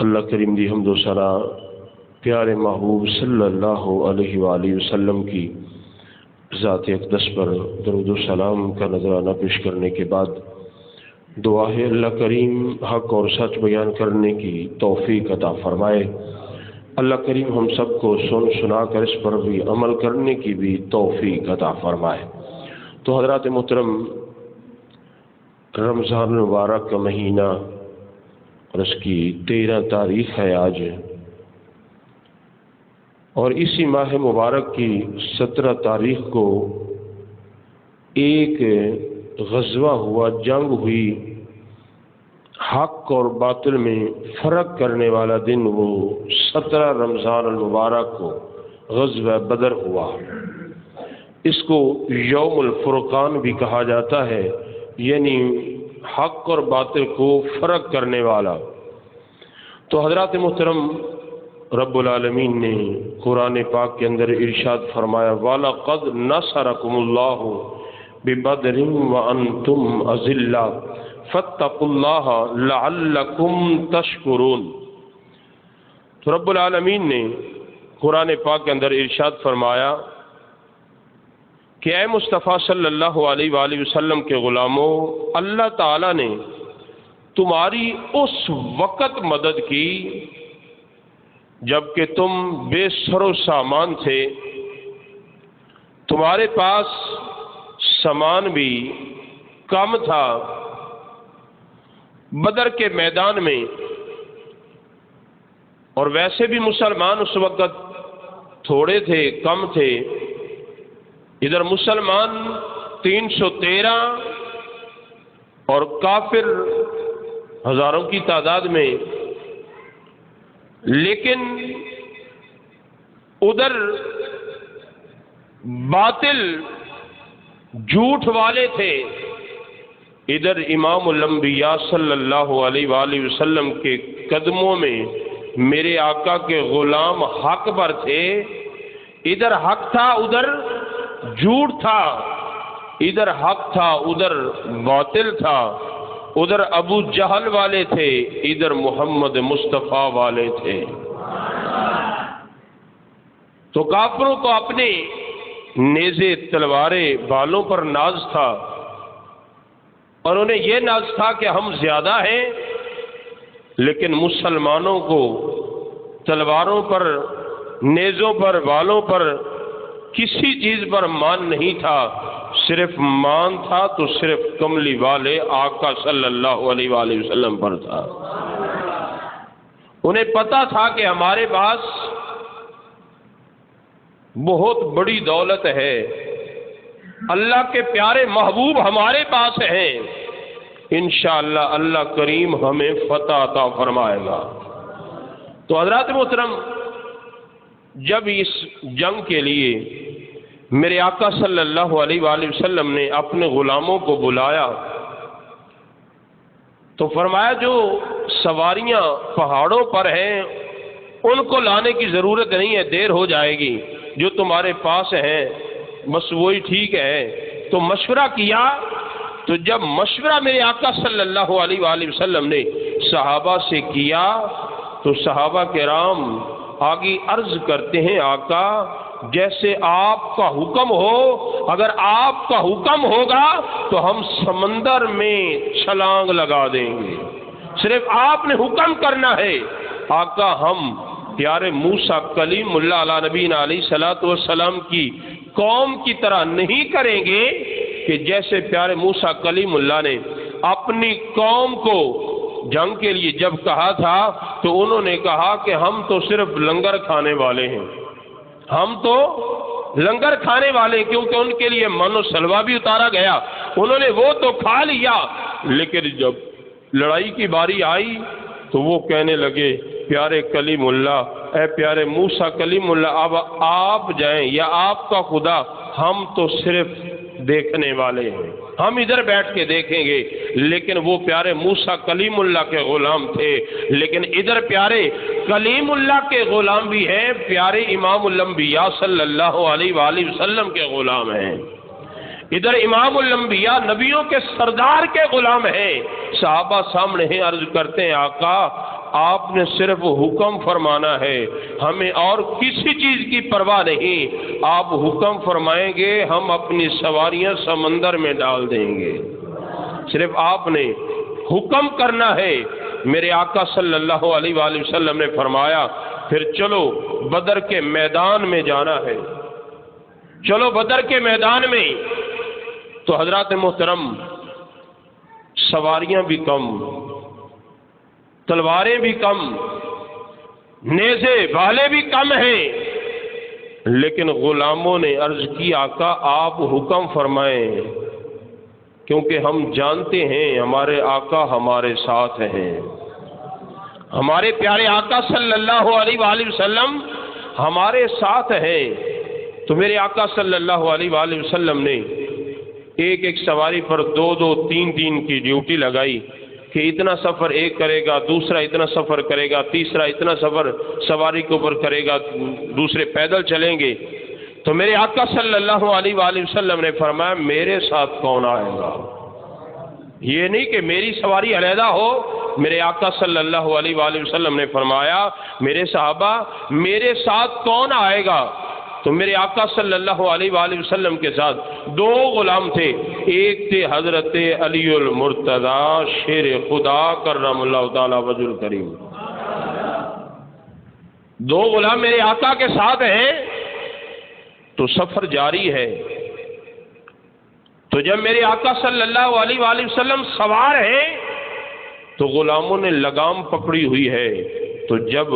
اللہ کریم دی حمد و ثنا پیارے محبوب صلی اللہ علیہ وآلہ وسلم کی ذات اقدس پر درود و سلام کا نذرانہ پیش کرنے کے بعد دعا ہے اللہ کریم حق اور سچ بیان کرنے کی توفیق عطا فرمائے۔ اللہ کریم ہم سب کو سن سنا کر اس پر بھی عمل کرنے کی بھی توفیق عطا فرمائے۔ تو حضرات محترم، رمضان مبارک کا مہینہ اور اس کی 13 تاریخ ہے آج، اور اسی ماہ مبارک کی 17 تاریخ کو ایک غزوہ ہوا، جنگ ہوئی، حق اور باطل میں فرق کرنے والا دن وہ 17 رمضان المبارک کو غزوہ بدر ہوا۔ اس کو یوم الفرقان بھی کہا جاتا ہے، یعنی حق اور باطل کو فرق کرنے والا۔ تو حضرات محترم، رب العالمین نے قرآن پاک کے اندر ارشاد فرمایا وَلَقَدْ نَصَرَكُمُ اللَّهُ بِبَدْرٍ وَأَنْتُمْ أَذِلَّةٌ فَاتَّقُوا اللَّهَ لَعَلَّكُمْ تَشْكُرُونَ۔ تو رب العالمین نے قرآن پاک کے اندر ارشاد فرمایا کہ اے مصطفیٰ صلی اللہ علیہ وآلہ وسلم کے غلاموں، اللہ تعالیٰ نے تمہاری اس وقت مدد کی جب کہ تم بے سر و سامان تھے، تمہارے پاس سامان بھی کم تھا۔ بدر کے میدان میں، اور ویسے بھی مسلمان اس وقت تھوڑے تھے، کم تھے، ادھر مسلمان 313 اور کافر ہزاروں کی تعداد میں، لیکن ادھر باطل جھوٹ والے تھے، ادھر امام الانبیاء صلی اللہ علیہ وآلہ وسلم کے قدموں میں میرے آقا کے غلام حق پر تھے۔ ادھر حق تھا، ادھر جھوٹ تھا، ادھر حق تھا، ادھر باطل تھا، ادھر ابو جہل والے تھے، ادھر محمد مصطفیٰ والے تھے۔ تو کافروں کو اپنے نیزے تلواریں بالوں پر ناز تھا، اور انہیں یہ ناز تھا کہ ہم زیادہ ہیں، لیکن مسلمانوں کو تلواروں پر، نیزوں پر، بالوں پر، کسی چیز پر مان نہیں تھا، صرف مان تھا تو صرف کملی والے آقا صلی اللہ علیہ وآلہ وسلم پر تھا۔ انہیں پتا تھا کہ ہمارے پاس بہت بڑی دولت ہے، اللہ کے پیارے محبوب ہمارے پاس ہیں، انشاءاللہ اللہ کریم ہمیں فتح عطا فرمائے گا۔ تو حضرات محترم، جب اس جنگ کے لیے میرے آقا صلی اللہ علیہ وآلہ وسلم نے اپنے غلاموں کو بلایا تو فرمایا جو سواریاں پہاڑوں پر ہیں ان کو لانے کی ضرورت نہیں ہے، دیر ہو جائے گی، جو تمہارے پاس ہیں بس وہی ٹھیک ہے۔ تو مشورہ کیا، تو جب مشورہ میرے آقا صلی اللہ علیہ وآلہ وسلم نے صحابہ سے کیا تو صحابہ کرام آگے عرض کرتے ہیں آقا جیسے آپ کا حکم ہو، اگر آپ کا حکم ہوگا تو ہم سمندر میں چھلانگ لگا دیں گے، صرف آپ نے حکم کرنا ہے۔ آقا ہم پیارے موسیٰ کلیم اللہ علیہ نبینا علیہ الصلوۃ والسلام کی قوم کی طرح نہیں کریں گے کہ جیسے پیارے موسیٰ کلیم اللہ نے اپنی قوم کو جنگ کے لیے جب کہا تھا تو انہوں نے کہا کہ ہم تو صرف لنگر کھانے والے ہیں، ہم تو لنگر کھانے والے ہیں، کیونکہ ان کے لیے من و سلوہ بھی اتارا گیا، انہوں نے وہ تو کھا لیا، لیکن جب لڑائی کی باری آئی تو وہ کہنے لگے پیارے کلیم اللہ، اے پیارے موسیٰ کلیم اللہ، اب آپ جائیں یا آپ کا خدا، ہم تو صرف دیکھنے والے ہیں، ہم ادھر بیٹھ کے دیکھیں گے۔ لیکن وہ پیارے موسیٰ کلیم اللہ کے غلام تھے، لیکن ادھر پیارے کلیم اللہ کے غلام بھی ہیں، پیارے امام الانبیاء صلی اللہ علیہ وآلہ وسلم کے غلام ہیں، ادھر امام الانبیاء نبیوں کے سردار کے غلام ہیں۔ صحابہ سامنے ہیں، عرض کرتے ہیں آقا آپ نے صرف حکم فرمانا ہے، ہمیں اور کسی چیز کی پرواہ نہیں، آپ حکم فرمائیں گے ہم اپنی سواریاں سمندر میں ڈال دیں گے، صرف آپ نے حکم کرنا ہے۔ میرے آقا صلی اللہ علیہ وآلہ وسلم نے فرمایا پھر چلو بدر کے میدان میں جانا ہے، چلو بدر کے میدان میں۔ تو حضرات محترم، سواریاں بھی کم، تلواریں بھی کم، نیزے بھالے بھی کم ہیں، لیکن غلاموں نے عرض کی آقا آپ حکم فرمائیں، کیونکہ ہم جانتے ہیں ہمارے آقا ہمارے ساتھ ہیں، ہمارے پیارے آقا صلی اللہ علیہ وآلہ وسلم ہمارے ساتھ ہیں۔ تو میرے آقا صلی اللہ علیہ وآلہ وسلم نے ایک ایک سواری پر 2-2 3 کی ڈیوٹی لگائی کہ اتنا سفر ایک کرے گا، دوسرا اتنا سفر کرے گا، تیسرا اتنا سفر سواری کے اوپر کرے گا، دوسرے پیدل چلیں گے۔ تو میرے آقا صلی اللہ علیہ وآلہ وسلم نے فرمایا میرے ساتھ کون آئے گا؟ یہ نہیں کہ میری سواری علیحدہ ہو، میرے آقا صلی اللہ علیہ وآلہ وسلم نے فرمایا میرے صحابہ میرے ساتھ کون آئے گا؟ تو میرے آقا صلی اللہ علیہ وآلہ وسلم کے ساتھ 2 غلام تھے، ایک تھے حضرت علی المرتضی شیر خدا کرم اللہ تعالی وجہ الکریم، 2 غلام میرے آقا کے ساتھ ہیں۔ تو سفر جاری ہے، تو جب میرے آقا صلی اللہ علیہ وآلہ وسلم سوار ہیں تو غلاموں نے لگام پکڑی ہوئی ہے۔ تو جب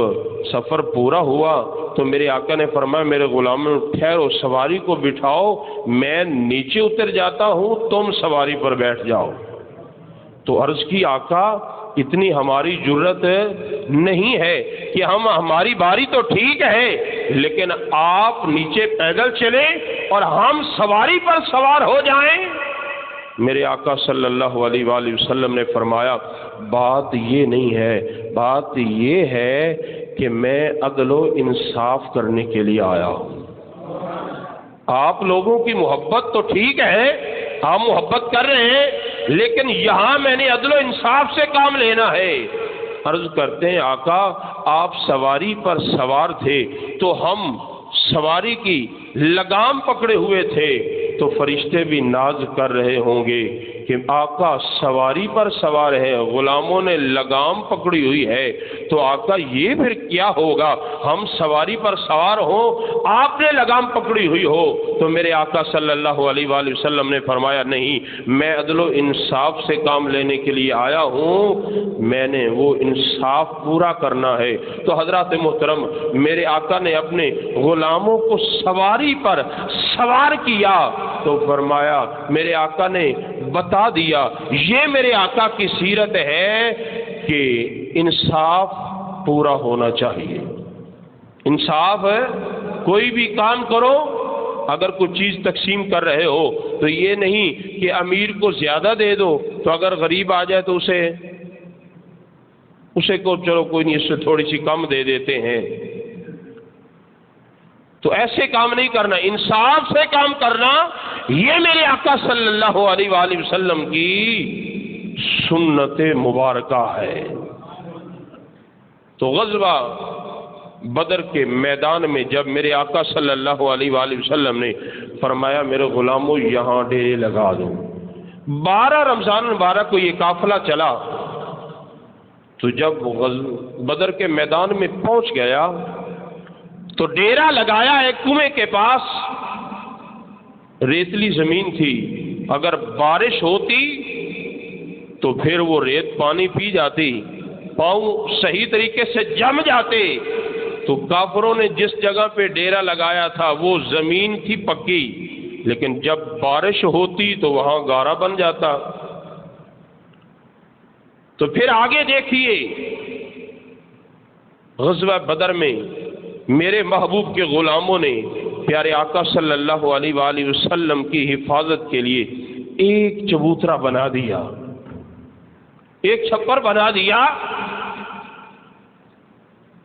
سفر پورا ہوا تو میرے آقا نے فرمایا میرے غلاموں ٹھہرو، سواری کو بٹھاؤ، میں نیچے اتر جاتا ہوں، تم سواری پر بیٹھ جاؤ۔ تو عرض کی آقا اتنی ہماری جرت نہیں ہے کہ ہماری باری تو ٹھیک ہے لیکن آپ نیچے پیدل چلیں اور ہم سواری پر سوار ہو جائیں۔ میرے آقا صلی اللہ علیہ وآلہ وسلم نے فرمایا بات یہ نہیں ہے، بات یہ ہے کہ میں عدل و انصاف کرنے کے لیے آیا ہوں۔ آپ لوگوں کی محبت تو ٹھیک ہے، آپ محبت کر رہے ہیں، لیکن یہاں میں نے عدل و انصاف سے کام لینا ہے۔ عرض کرتے ہیں آقا آپ سواری پر سوار تھے تو ہم سواری کی لگام پکڑے ہوئے تھے، تو فرشتے بھی ناز کر رہے ہوں گے کہ آقا سواری پر سوار ہے، غلاموں نے لگام پکڑی ہوئی ہے، تو آقا یہ پھر کیا ہوگا؟ ہم سواری پر سوار ہوں، آپ نے لگام پکڑی ہوئی ہو۔ تو میرے آقا صلی اللہ علیہ وآلہ وسلم نے فرمایا نہیں، میں عدل و انصاف سے کام لینے کے لیے آیا ہوں، میں نے وہ انصاف پورا کرنا ہے۔ تو حضرات محترم، میرے آقا نے اپنے غلاموں کو سواری پر سوار کیا تو فرمایا میرے آقا نے بتا دیا، یہ میرے آقا کی سیرت ہے کہ انصاف پورا ہونا چاہیے۔ انصاف ہے، کوئی بھی کام کرو، اگر کوئی چیز تقسیم کر رہے ہو تو یہ نہیں کہ امیر کو زیادہ دے دو تو اگر غریب آ جائے تو اسے کو چلو کوئی نہیں، اس سے تھوڑی سی کم دے دیتے ہیں۔ تو ایسے کام نہیں کرنا، انصاف سے کام کرنا، یہ میرے آقا صلی اللہ علیہ وآلہ وسلم کی سنت مبارکہ ہے۔ تو غزوہ بدر کے میدان میں جب میرے آقا صلی اللہ علیہ وآلہ وسلم نے فرمایا میرے غلاموں یہاں ڈیرے لگا دو، 12 رمضان مبارک کو یہ قافلہ چلا، تو جب بدر کے میدان میں پہنچ گیا تو ڈیرا لگایا ایک کنویں کے پاس، ریتلی زمین تھی، اگر بارش ہوتی تو پھر وہ ریت پانی پی جاتی، پاؤں صحیح طریقے سے جم جاتے۔ تو کافروں نے جس جگہ پہ ڈیرا لگایا تھا وہ زمین تھی پکی، لیکن جب بارش ہوتی تو وہاں گارا بن جاتا۔ تو پھر آگے دیکھیے غزوہ بدر میں میرے محبوب کے غلاموں نے پیارے آقا صلی اللہ علیہ وآلہ وسلم کی حفاظت کے لیے ایک چبوترا بنا دیا، ایک چھپر بنا دیا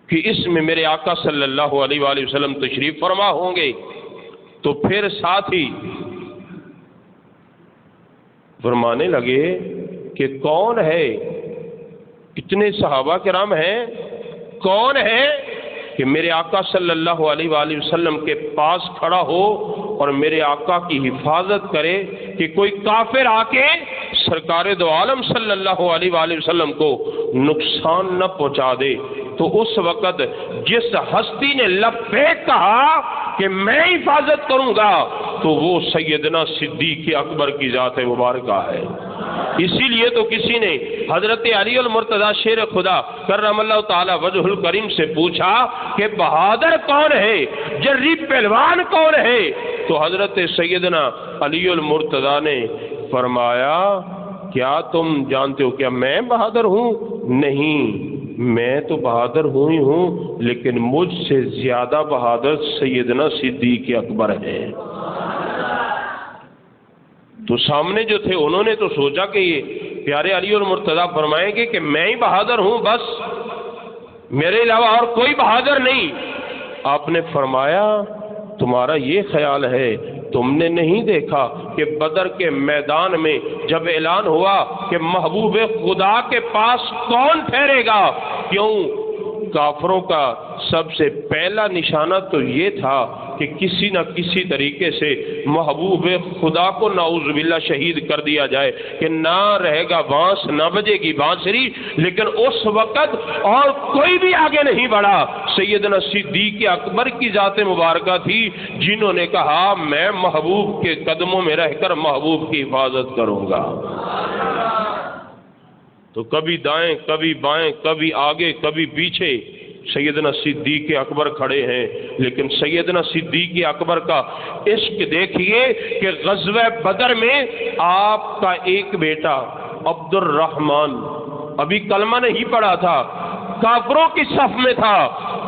کہ اس میں میرے آقا صلی اللہ علیہ وآلہ وسلم تشریف فرما ہوں گے۔ تو پھر ساتھ ہی فرمانے لگے کہ کون ہے کتنے صحابہ کرام ہیں، کون ہے کہ میرے آقا صلی اللہ علیہ وآلہ وسلم کے پاس کھڑا ہو اور میرے آقا کی حفاظت کرے کہ کوئی کافر آ کے سرکار دو عالم صلی اللہ علیہ وآلہ وسلم کو نقصان نہ پہنچا دے۔ تو اس وقت جس ہستی نے لبیک کہا کہ میں حفاظت کروں گا تو وہ سیدنا صدیق اکبر کی ذات مبارکہ ہے۔ اسی لیے تو کسی نے حضرت علی المرتضیٰ شیر خدا کرم اللہ تعالی وجہ الکریم سے پوچھا کہ بہادر کون ہے، جری پہلوان کون ہے؟ تو حضرت سیدنا علی المرتضیٰ نے فرمایا کیا تم جانتے ہو کیا میں بہادر ہوں؟ نہیں، میں تو بہادر ہوں ہی ہوں، لیکن مجھ سے زیادہ بہادر سیدنا صدیق اکبر ہے۔ تو سامنے جو تھے انہوں نے تو سوچا کہ یہ پیارے علی المرتضیٰ فرمائیں گے کہ میں ہی بہادر ہوں، بس میرے علاوہ اور کوئی بہادر نہیں۔ آپ نے فرمایا تمہارا یہ خیال ہے، تم نے نہیں دیکھا کہ بدر کے میدان میں جب اعلان ہوا کہ محبوب خدا کے پاس کون ٹھہرے گا، کیوں کافروں کا سب سے پہلا نشانہ تو یہ تھا کہ کسی نہ کسی طریقے سے محبوب خدا کو نعوذ باللہ شہید کر دیا جائے، کہ نہ رہے گا بانس نہ بجے گی بانسری۔ لیکن اس وقت اور کوئی بھی آگے نہیں بڑھا، سیدنا صدیق اکبر کی ذات مبارکہ تھی جنہوں نے کہا میں محبوب کے قدموں میں رہ کر محبوب کی حفاظت کروں گا۔ تو کبھی دائیں کبھی بائیں، کبھی آگے کبھی پیچھے سیدنا صدیق اکبر کھڑے ہیں۔ لیکن سیدنا صدیق اکبر کا عشق دیکھیے کہ غزوہ بدر میں آپ کا ایک بیٹا عبد الرحمن ابھی کلمہ نہیں پڑھا تھا، کافروں کی صف میں تھا،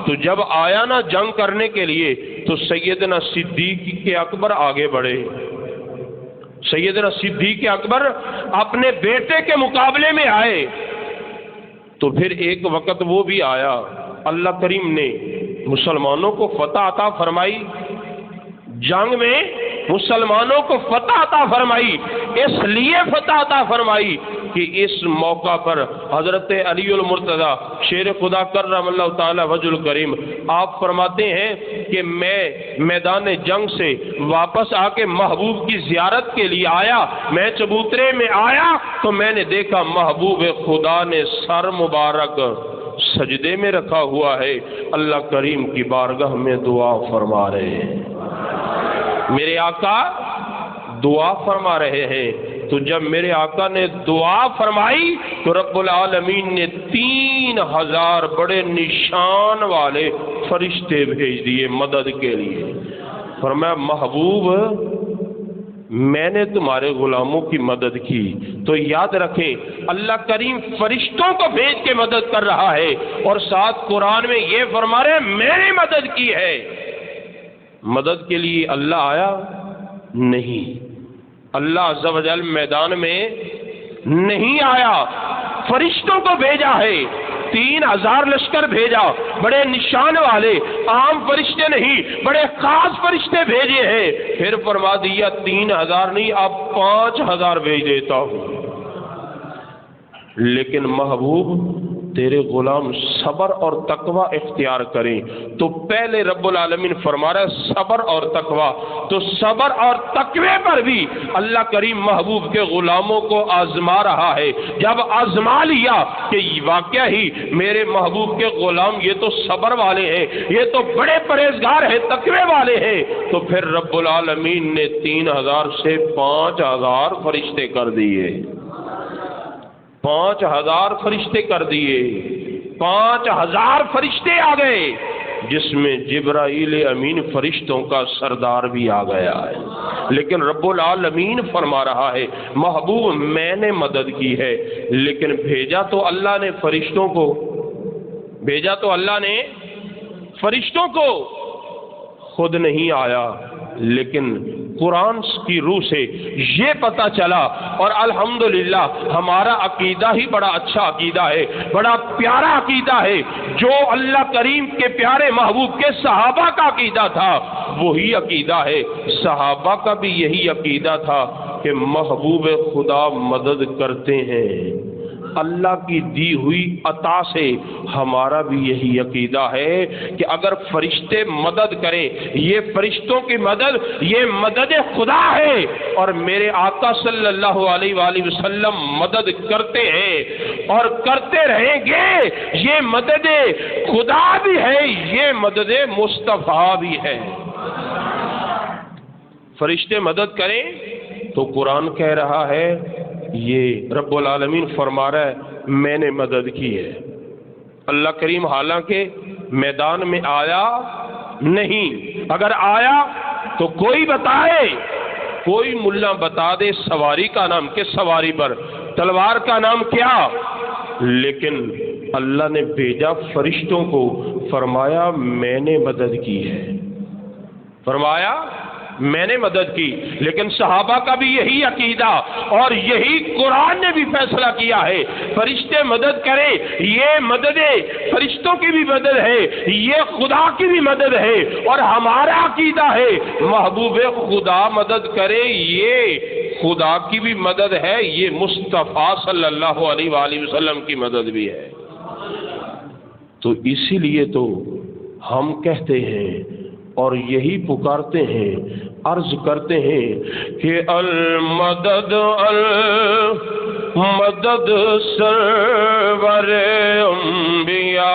تو جب آیا نا جنگ کرنے کے لیے تو سیدنا صدیق اکبر آگے بڑھے۔ سیدنا صدیق اکبر اپنے بیٹے کے مقابلے میں آئے۔ تو پھر ایک وقت وہ بھی آیا، اللہ کریم نے مسلمانوں کو فتح عطا فرمائی، جنگ میں مسلمانوں کو فتح عطا فرمائی، اس لیے فتح عطا فرمائی کہ اس موقع پر حضرت علی المرتضیٰ شیر خدا کرم اللہ تعالی وجہ الکریم آپ فرماتے ہیں کہ میں میدان جنگ سے واپس آ کے محبوب کی زیارت کے لیے آیا، میں چبوترے میں آیا تو میں نے دیکھا محبوب خدا نے سر مبارک سجدے میں رکھا ہوا ہے، اللہ کریم کی بارگاہ میں دعا فرما رہے ہیں، میرے آقا دعا فرما رہے ہیں۔ تو جب میرے آقا نے دعا فرمائی تو رب العالمین نے 3000 بڑے نشان والے فرشتے بھیج دیے مدد کے لیے۔ فرمایا محبوب میں نے تمہارے غلاموں کی مدد کی، تو یاد رکھیں اللہ کریم فرشتوں کو بھیج کے مدد کر رہا ہے، اور ساتھ قرآن میں یہ فرما رہے ہیں میں نے مدد کی ہے۔ مدد کے لیے اللہ آیا نہیں، اللہ عز و جل میدان میں نہیں آیا، فرشتوں کو بھیجا ہے، 3000 لشکر بھیجا، بڑے نشان والے، عام فرشتے نہیں، بڑے خاص فرشتے بھیجے ہیں۔ پھر فرما دیا 3000 نہیں اب 5000 بھیج دیتا ہوں۔ لیکن محبوب تیرے غلام صبر اور تقوی اختیار کریں، تو پہلے رب العالمین فرما رہا ہے صبر اور تقوی، تو صبر اور تقوی پر بھی اللہ کریم محبوب کے غلاموں کو آزما رہا ہے۔ جب آزما لیا کہ واقعہ ہی میرے محبوب کے غلام یہ تو صبر والے ہیں، یہ تو بڑے پرہیزگار ہیں، تقوی والے ہیں، تو پھر رب العالمین نے 3000 سے 5000 فرشتے کر دیے، 5000 فرشتے کر دیے، 5000 فرشتے آ گئے، جس میں جبرائیل امین فرشتوں کا سردار بھی آ گیا ہے۔ لیکن رب العالمین فرما رہا ہے محبوب میں نے مدد کی ہے، لیکن بھیجا تو اللہ نے فرشتوں کو، بھیجا تو اللہ نے فرشتوں کو، خود نہیں آیا۔ لیکن قرآن کی روح سے یہ پتہ چلا، اور الحمدللہ ہمارا عقیدہ ہی بڑا اچھا عقیدہ ہے، بڑا پیارا عقیدہ ہے، جو اللہ کریم کے پیارے محبوب کے صحابہ کا عقیدہ تھا وہی عقیدہ ہے۔ صحابہ کا بھی یہی عقیدہ تھا کہ محبوب خدا مدد کرتے ہیں، اللہ کی دی ہوئی عطا سے ہمارا بھی یہی عقیدہ ہے کہ اگر فرشتے مدد کریں، یہ فرشتوں کی مدد یہ مدد خدا ہے، اور میرے آقا صلی اللہ علیہ وآلہ وسلم مدد کرتے ہیں اور کرتے رہیں گے، یہ مدد خدا بھی ہے، یہ مدد مصطفیٰ بھی ہے۔ فرشتے مدد کریں تو قرآن کہہ رہا ہے، یہ رب العالمین فرما رہا ہے میں نے مدد کی ہے۔ اللہ کریم حالانکہ میدان میں آیا نہیں، اگر آیا تو کوئی بتائے، کوئی ملا بتا دے سواری کا نام، کس سواری پر، تلوار کا نام کیا، لیکن اللہ نے بھیجا فرشتوں کو، فرمایا میں نے مدد کی ہے، فرمایا میں نے مدد کی۔ لیکن صحابہ کا بھی یہی عقیدہ اور یہی قرآن نے بھی فیصلہ کیا ہے، فرشتے مدد کریں، یہ مدد فرشتوں کی بھی مدد ہے، یہ خدا کی بھی مدد ہے، اور ہمارا عقیدہ ہے محبوب خدا مدد کرے، یہ خدا کی بھی مدد ہے، یہ مصطفیٰ صلی اللہ علیہ وآلہ وسلم کی مدد بھی ہے۔ تو اسی لیے تو ہم کہتے ہیں اور یہی پکارتے ہیں، عرض کرتے ہیں کہ المدد المدد سرور انبیاء،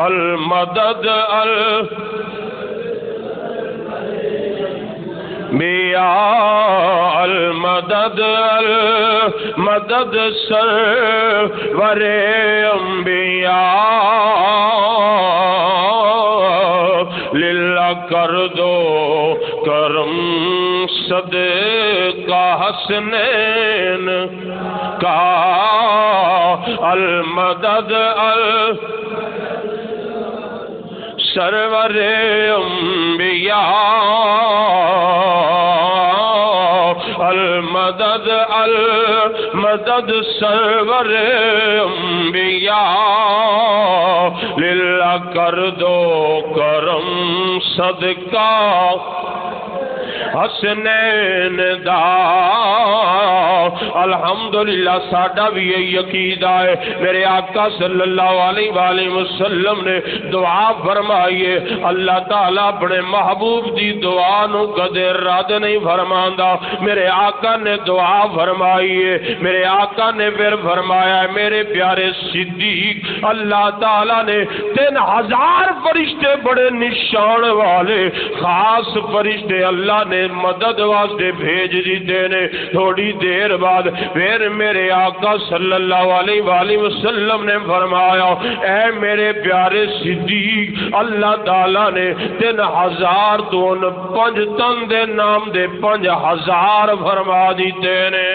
المدد المدد المدد سرور انبیاء، للہ کر دو کرم صدقہ حسنین کا، المدد سرور انبیاء، المدد المدد سرور انبیاء، للہ کر دو کرم صدقہ حسنین دا۔ الحمدللہ ساڈا بھی یہی عقیدہ ہے، میرے آقا صلی اللہ علیہ وآلہ وسلم نے دعا فرمائیے، اللہ تعالیٰ اپنے محبوب دی دعا نو کدے رد نہیں فرماندا۔ میرے آقا نے دعا فرمائیے، میرے آقا نے پھر فرمایا میرے پیارے صدیق، اللہ تعالیٰ نے 3000 فرشتے بڑے نشان والے خاص فرشتے اللہ نے مدد واسطے بھیج دیتے نے۔ تھوڑی دیر بعد پھر میرے آقا صلی اللہ علیہ وآلہ وسلم نے فرمایا اے میرے پیارے صدیق، اللہ تعالیٰ نے 3000 تو 5 تن دے نام دے 5000 فرما دیتے نے،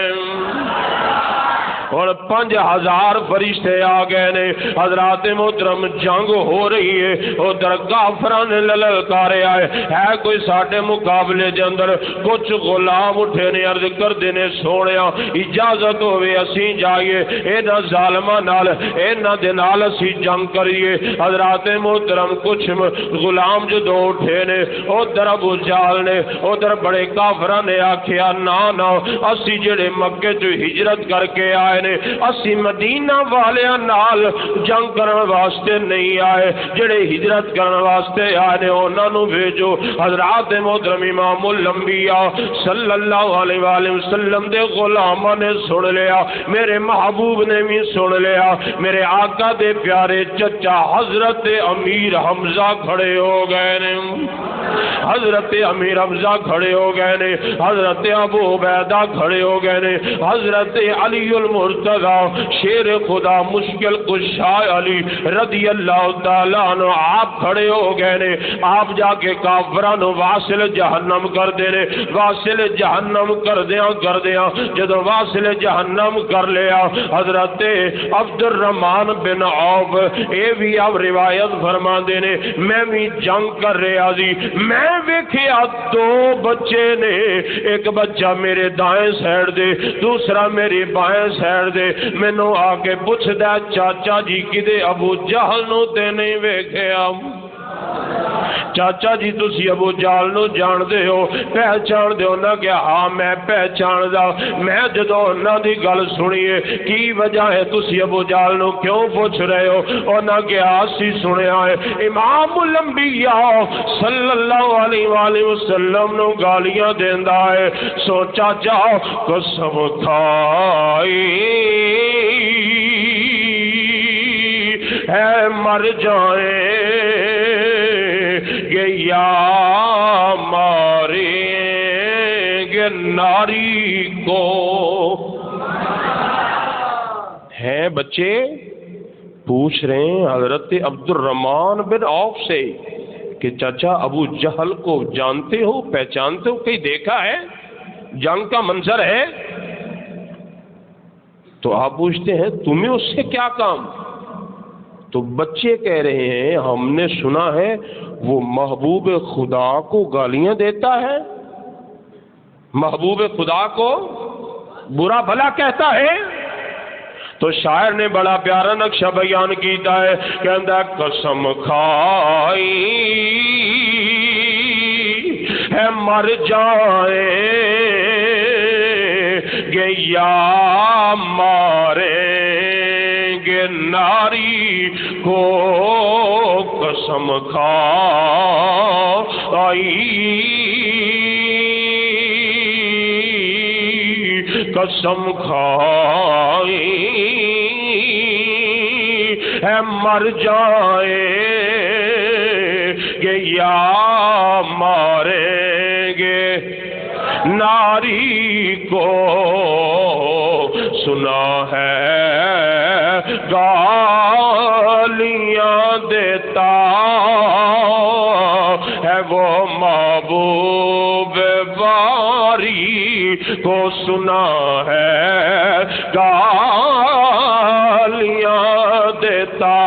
اور 5000 فرشتے آ گئے نے۔ حضرات محترم جنگ ہو رہی ہے، ادھر کافراں نے للکارے آئے ہے کوئی ساڈے مقابلے دے اندر، کچھ غلام اٹھے نے عرض کردے نے سونیا اجازت ہوئے اسی جائیے انہاں ظالماں نال انہاں دے نال اسی جنگ کریے۔ حضرات محترم کچھ غلام جدوں اٹھے نے، ادھر ابو جہل نے ادھر بڑے کافراں نے آکھیا نا نا اسی جڑے مکے تو ہجرت کر کے آئے نے، اسی مدینہ والیاں نال جنگ کرن واسطے نہیں آئے، جڑے ہجرت کرن واسطے آئے نے انہاں نوں بھیجو۔ حضرات محترم امام الانبیاء صلی اللہ علیہ وآلہ وسلم دے غلاماں نے سن لیا، میرے محبوب نے بھی سن لیا، میرے آقا دے پیارے چچا حضرت امیر حمزہ کھڑے ہو گئے نے، حضرت امیر حمزہ کھڑے ہو گئے نے، حضرت ابو عبیدہ کھڑے ہو گئے نے، حضرت علی المرتضی شیر خدا مشکل کشا علی رضی اللہ تعالیٰ عنہ آپ کھڑے ہو گئے نے۔ آپ جا کے کافراں نو واصل جہنم کر دے نے، واصل جہنم کر دیاں جدو واصل جہنم کر لیا حضرت عبد الرحمن بن عوف اے بھی اب روایت فرما دے نے میں بھی جنگ کر رہا سی، میں ویکھیا 2 بچے نے، ایک بچہ میرے دائیں سائڈ دے دوسرا میری بائیں سائڈ دے، مینوں آ کے پوچھدا چاچا جی کدے ابو جہل نو تے نہیں ویکھیا؟ چاچا جی تسی ابو جہل نو جان دے ہو پہچان دے ہو نہ کہ ہاں میں پہچان دا میں جدو انہاں دی گل سنیے کی وجہ ہے تسی ابو جہل نو کیوں پوچھ رہے ہو اور نہ کہ آسی سنیا ہے امام الانبیاء صلی اللہ علیہ وآلہ وسلم نو گالیاں دیندا ہے سو چاچا قسم کھائی ہے مر جائیں گے یا ماریں گے ناری کو ہیں بچے پوچھ رہے ہیں حضرت عبد الرحمن بن عوف سے کہ چاچا ابو جہل کو جانتے ہو پہچانتے ہو کہیں دیکھا ہے جنگ کا منظر ہے تو آپ پوچھتے ہیں تمہیں اس سے کیا کام تو بچے کہہ رہے ہیں ہم نے سنا ہے وہ محبوب خدا کو گالیاں دیتا ہے محبوب خدا کو برا بھلا کہتا ہے تو شاعر نے بڑا پیارا نقشہ بیان کیتا ہے کہندا قسم کھائی ہے مر جائیں گے یا ماریں گے ناری کو قسم قسم کھائی ہے مر جائیں گے یا ماریں گے ناری کو سنا ہے گالیاں دیتا ہے وہ محبوب باری کو سنا ہے گالیاں دیتا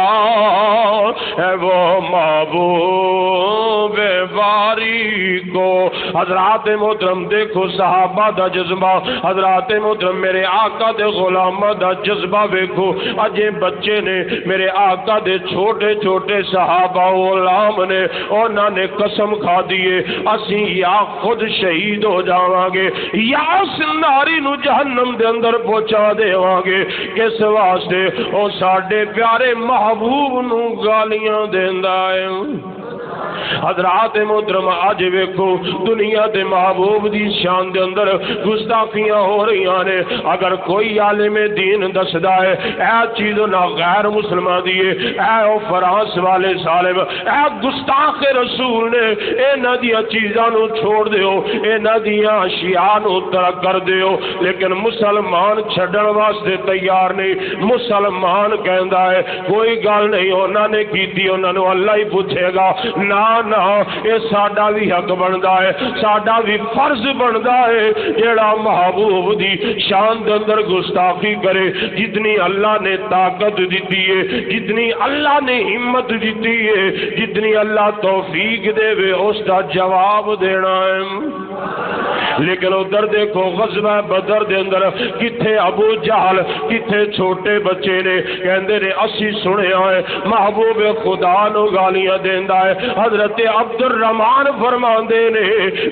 ہے وہ محبوب باری کو حضرات محترم دیکھو صحابہ دا جذبہ حضرات محترم میرے آقا دے غلامہ دا جذبہ دیکھو اجے بچے نے میرے آقا دے چھوٹے چھوٹے صحابہ غلام نے انہاں نے قسم کھا دیے اسی یا خود شہید ہو جاواں گے یا اس ناری نو جہنم دے اندر پہنچا دیواں گے کس واسطے او ساڈے پیارے محبوب نو گالیاں دیندا ہے حضرات محترم آج ویکھو دنیا دے محبوب دی شان دے اندر گستاخیاں ہو رہی نے اگر کوئی عالم دین دسدا ہے اے چیز نہ غیر مسلمان دی اے او فرانس والے سالم اے گستاخ رسول نے انہاں دی چیزاں نو چھوڑ دیو انہاں دی اشیاء نو ترک کر دیو لیکن مسلمان چھڈن واسطے تیار نہیں مسلمان کہندا ہے کوئی گل نہیں انہاں نے کیتی انہاں نو اللہ ہی پوچھے گا نا نا یہ ساڈا بھی حق بندا ہے ساڈا بھی فرض بندا ہے جیڑا محبوب دی شان دے اندر گستاخی کرے جتنی اللہ نے طاقت دیتی ہے جتنی اللہ نے ہمت دیتی ہے جتنی اللہ توفیق دے وے اس دا جواب دینا ہے لیکن ادھر دیکھو غزوہ بدر دے اندر کتھے ابو جہل کتھے چھوٹے بچے نے کہندے نے اسی سنیا ہے محبوب خدا نو گالیاں دیندا ہے حضرت عبد الرحمن فرماندے نے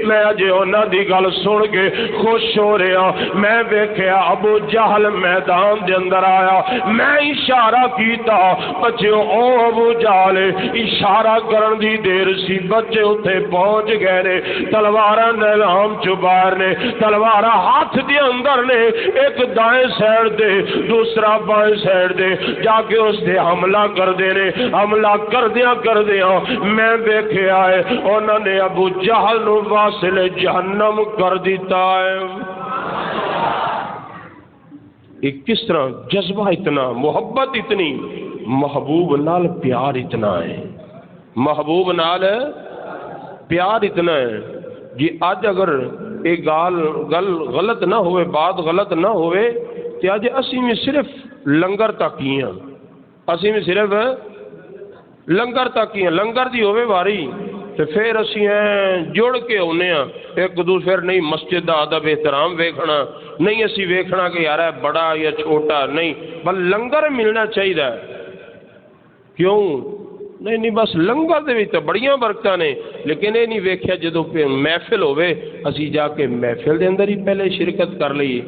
میں اجے انہاں دی گل سن کے خوش ہو رہا میں ویکھیا ابو جہل میدان دے اندر آیا میں اشارہ کیتا بچے او ابو جہل اشارہ کرن دی دیر سی بچے اوتھے پہنچ گئے نے تلواراں نیلام چبار نے تلوار ہاتھ دے اندر نے ایک دائیں سائڈ دے دوسرا بائیں سائڈ دے جا کے اس دے حملہ کر دے نے حملہ کر دیا میں ویکھیا ہے انہوں نے ابو جہل نو واصل جہنم کر دیتا ہے ایک کس طرح جذبہ اتنا محبت اتنی محبوب نال پیار اتنا ہے محبوب نال پیار اتنا ہے جی آج اگر ایک گل غلط نہ ہوئے بات غلط نہ ہوئے تو آج اسی میں صرف لنگر تک ہی ہیں اسی میں صرف لنگر تک ہی ہیں لنگر دی ہوئے واری تو پھر اسی ہیں جڑ کے ہونے ہیں ایک دوسرے نہیں مسجد دا ادب احترام ویکھنا نہیں اسی ویکھنا کہ یار ہے بڑا یا چھوٹا نہیں بل لنگر ملنا چاہیے کیوں نہیں بس لنگر دے وچ تے بڑیاں برکتاں نے، لیکن یہ نہیں ویکھیا جدوں محفل ہوے اسی جا کے محفل دے اندر ہی پہلے شرکت کر لئیے۔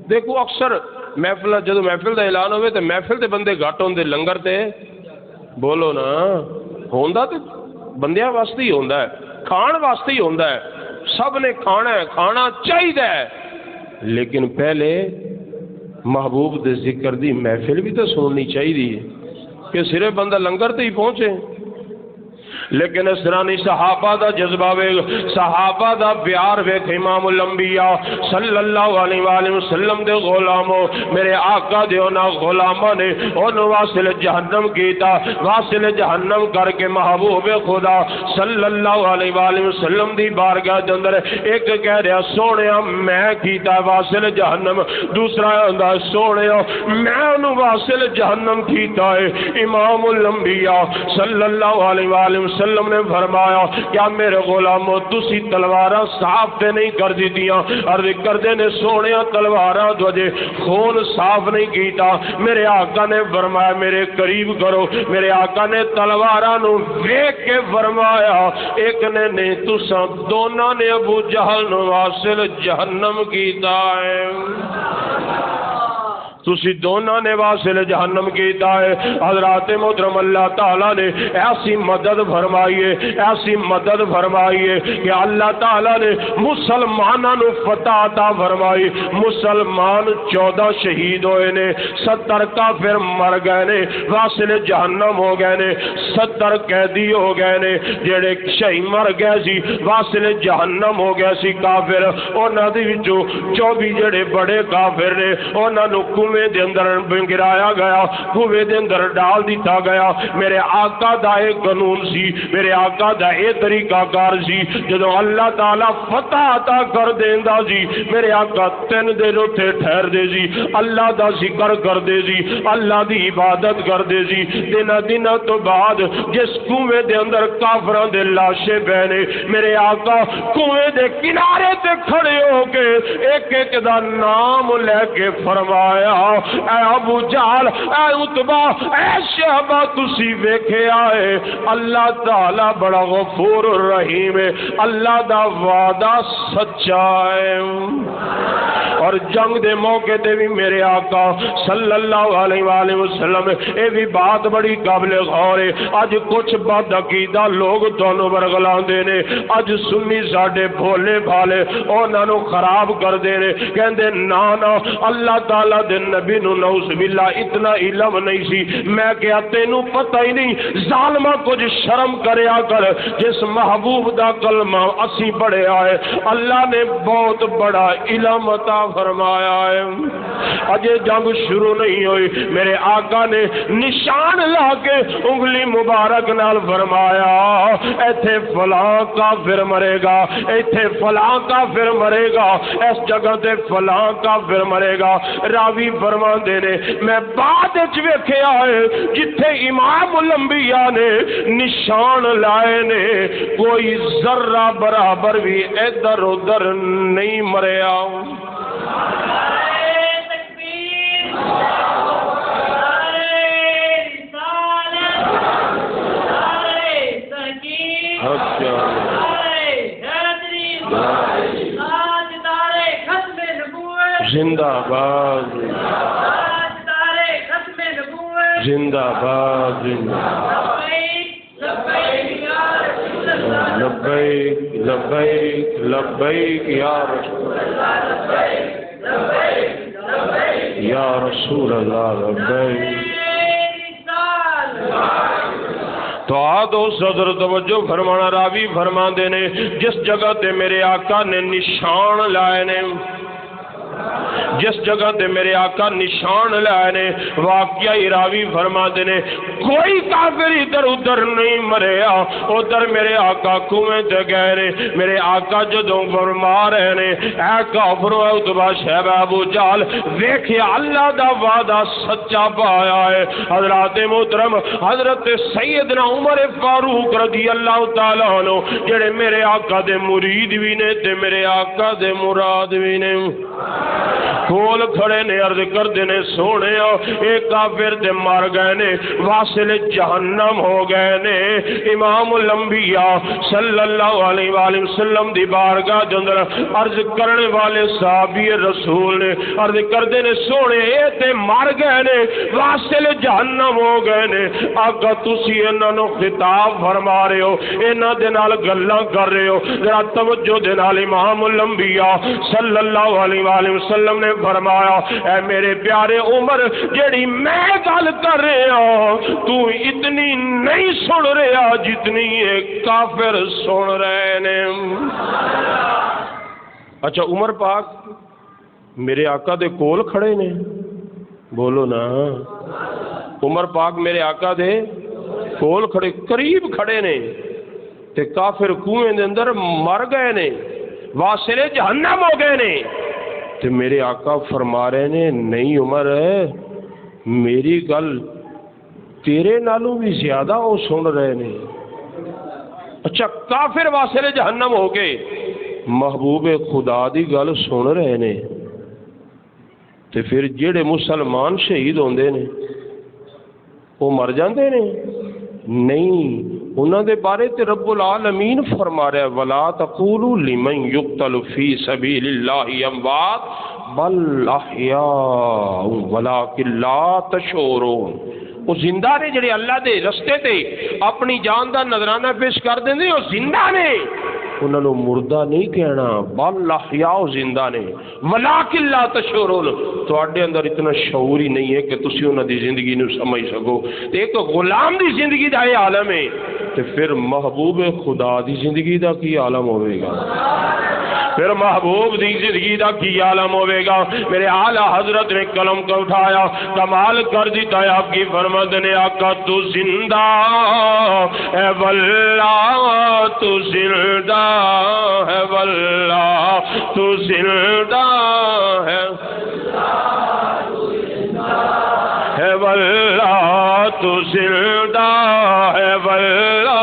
دیکھو اکثر محفل جدوں محفل دا اعلان ہوے تے محفل دے بندے گھٹ ہوندے، لنگر تے بولو نا ہوندا تے بندیاں واسطے ہی ہوندا ہے، کھان واسطے ہی ہوندا ہے، سب نے کھانا ہے، کھانا چاہیے ہے، لیکن پہلے محبوب دے ذکر دی محفل بھی تو سننی چاہیے کہ صرف بندہ لنگر تے ہی پہنچے۔ لیکن اس طرح نہیں، صحابہ دا جذبہ ویکھ، صحابہ دا پیار ویکھ، امام الانبیاء صلی اللہ علیہ وآلہ وسلم دے غلاموں، میرے آقا دے انہاں غلاماں نے انہوں واصل جہنم کیتا، واصل جہنم کر کے محبوب خدا صلی اللہ علیہ وآلہ وسلم دی بارگاہ دے اندر ایک کہہ رہا سونیا میں کیتا واصل جہنم، دوسرا ہوندا سونیا میں انہوں واصل جہنم کیتا ہے۔ امام الانبیاء صلی اللہ علیہ وآلہ وسلم نے فرمایا کیا میرے غلاموں تسی تلواراں صاف تے نہیں کر دیتیاں؟ عرض کردے نے سونیا تلواراں وجے خون صاف نہیں کیتا۔ میرے آقا نے فرمایا میرے قریب کرو، میرے آقا نے تلواراں نو ویکھ کے فرمایا ایک نے نہیں تساں دونوں نے ابو جہل نو واصل جہنم کیتا ہے، تسی دونوں نے واصل جہنم کیتا ہے۔ حضرات محترم اللہ تعالیٰ نے ایسی مدد فرمائیے، ایسی مدد فرمائیے کہ اللہ تعالیٰ نے مسلمانوں نو فتح عطا فرمائی۔ مسلمان 14 شہید ہوئے نے، 70 کافر مر گئے نے، واصل جہنم ہو گئے نے، 70 قیدی ہو گئے نے، جڑے شہید مر گئے سی واصل جہنم ہو گئے سی کافر، انہاں دے وچوں 24 جڑے بڑے کافر نے انہاں نو کنویں دے اندر گرایا گیا، کنویں دے اندر ڈال دیتا گیا۔ میرے آقا دا ایک قانون سی، میرے آقا دا ایک طریقہ کار سی، جدو اللہ تعالیٰ فتح عطا کر دیندا سی میرے آقا 3 دن اتھے ٹھہر دے سی، اللہ دا ذکر کر دے سی، اللہ دی عبادت کر دے سی۔ دن تو بعد جس کنویں دے اندر کافراں دے لاشیں پے، میرے آقا کنویں دے کنارے تے کھڑے ہو کے ایک ایک دا نام لے کے فرمایا اے ابو جہل، اے عتبہ، اے شہبہ تسی ویکھے آئے اللہ تعالیٰ بڑا غفور الرحیم ہے، اللہ دا وعدہ سچا ہے۔ اور جنگ دے موقع تے بھی میرے آقا صلی اللہ علیہ وآلہ وسلم اے بھی بات بڑی قابل غور ہے۔ اج کچھ بد عقیدہ لوگ دونوں ورگلاندے نے، اج سنی ساڈے بھولے بھالے انہاں نو خراب کر دے نے، کہندے نا نا اللہ تعالیٰ دے نبی نو نعوذ باللہ اتنا علم نہیں سی۔ میں کہا تینوں پتہ ہی نہیں، ظالمہ کچھ شرم کریا کر، جس محبوب دا کلمہ اسی پڑھے آئے اللہ نے بہت بڑا علم عطا فرمایا ہے۔ اجے جنگ شروع نہیں ہوئی، میرے آقا نے نشان لا کے انگلی مبارک نال فرمایا ایتھے فلاں کافر مرے گا، ایتھے فلاں کافر مرے گا، اس جگہ تے فلاں کافر مرے گا۔ راوی فرماندے نے میں بعد وچ ویکھیا ہے جتھے امام الانبیاء نے نشان لائے نے کوئی ذرہ برابر بھی ادھر ادھر نہیں مریا۔ زندہ باد زندہ باد لبیک لبیک لبیک یا رسول اللہ لبیک۔ تو آدھو صدر توجہ فرمانا، راوی فرما دینے جس جگہ تے میرے آقا نے نشان لائے نے، جس جگہ تے میرے آقا نشان لائے نے، واقعہ راوی فرما دینے کوئی کافر ادھر ادھر نہیں مریا، ادھر میرے آقا کنویں تے گئے نے، میرے آقا جدوں فرما رہے نے اے کافرو اے عتبہ شیبہ ابو جہل ویکھیا اللہ دا وعدہ سچا پایا ہے۔ حضرات محترم حضرت سیدنا عمر فاروق رضی اللہ تعالیٰ عنہ جڑے میرے آقا دے مرید بھی نے تے میرے آقا دے مراد بھی نے، کول کھڑے نے عرض کردے نے سونے اے کافر تے مر گئے نے واصل جہنم ہو گئے نے امام الانبیاء صلی اللہ علیہ وآلہ وسلم دی بارگاہ دے اندر عرض کرنے والے صحابی رسول نے عرض کردے نے سونے اے تے مر گئے نے واصل جہنم ہو گئے نے آقا تسی انہاں نو خطاب فرما رہے ہو انہاں دے نال گلاں کر رہے ہو ذرا توجہ دے نال امام الانبیاء صلی اللہ علیہ وآلہ وسلم نے فرمایا اے میرے پیارے عمر جیڑی میں گل کر رہا ہوں تو اتنی نہیں سن رہا جتنی ایک کافر سن رہے نے۔ اچھا عمر پاک میرے آقا دے کول کھڑے نے، بولو نا، عمر پاک میرے آقا دے کول کھڑے قریب کھڑے نے تے کافر کنویں دے اندر مر گئے نے واصل جہنم ہو گئے نے تے میرے آقا فرما رہے نے نہیں عمر میری گل تیرے نالوں بھی زیادہ وہ سن رہے نے۔ اچھا کافر واصل جہنم ہو گئے محبوب خدا دی گل سن رہے نے تے پھر جڑے مسلمان شہید ہوندے نے وہ مر جاندے نے؟ نہیں، انہاں دے بارے تے رب العالمین فرما رہا ہے وَلَا تَقُولُوا لِمَنْ يُقْتَلُ فِي سَبِيلِ اللَّهِ أَمْوَاتٌ بَلْ أَحْيَاءٌ وَلَٰكِن لَّا تَشْعُرُونَ۔ وہ زندہ نے جڑے اللہ دے رستے تے اپنی جان دا نذرانہ پیش کر دیندے وہ زندہ نے، انہاں نو مردہ نہیں کہنا، بل احیاء زندہ نے، ولکن لا تشعرون، تواڈے اندر اتنا شعور ہی نہیں ہے کہ تسی انہاں دی زندگی نو سمجھ سکو۔ تے ایک غلام دی زندگی دا یہ عالم ہے تے پھر محبوب خدا دی زندگی دا کی عالم ہوے گا، پھر محبوب دی زندگی دا کی عالم ہوے گا۔ میرے اعلیٰ حضرت نے قلم کو اٹھایا، کمال کر دیتا ہے آپ کی فرمت نے، آقا تو زندہ ہے واللہ تو زندہ ہے واللہ تو زندہ ہے واللہ تو زندہ ہے واللہ۔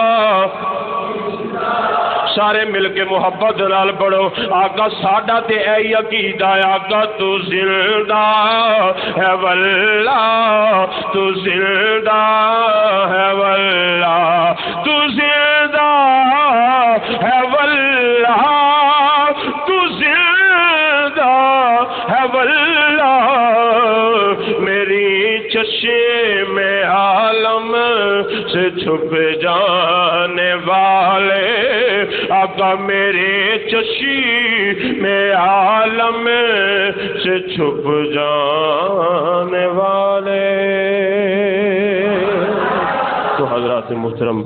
سارے مل کے محبت نال پڑھو، آقا ساڈا تے اے عقیدہ ہے، آقا تو زندہ ہے واللہ تو زندہ ہے واللہ تو زندہ ہے واللہ تو زندہ ہے واللہ۔ میری چشم عالم سے چھپ جانے والے آقا میرے چشم عالم سے چھپ جانے والے۔ تو حضرات محترم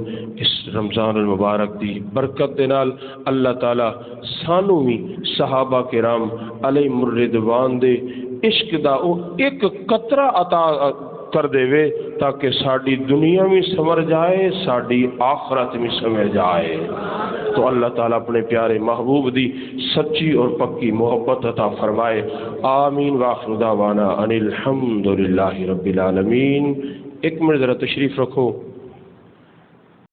اس رمضان المبارک دی برکت دے نال اللہ تعالی سانو بھی صحابہ کرام علیہم الرضوان دے عشق دا او ایک قطرہ عطا کر دے وے تاکہ ساڈی دنیا بھی سمر جائے ساڈی آخرت بھی سمر جائے۔ تو اللہ تعالیٰ اپنے پیارے محبوب دی سچی اور پکی محبت عطا فرمائے۔ آمین وآخر دعوانا ان الحمدللہ رب العالمین۔ ایک منٹ ذرا تشریف رکھو۔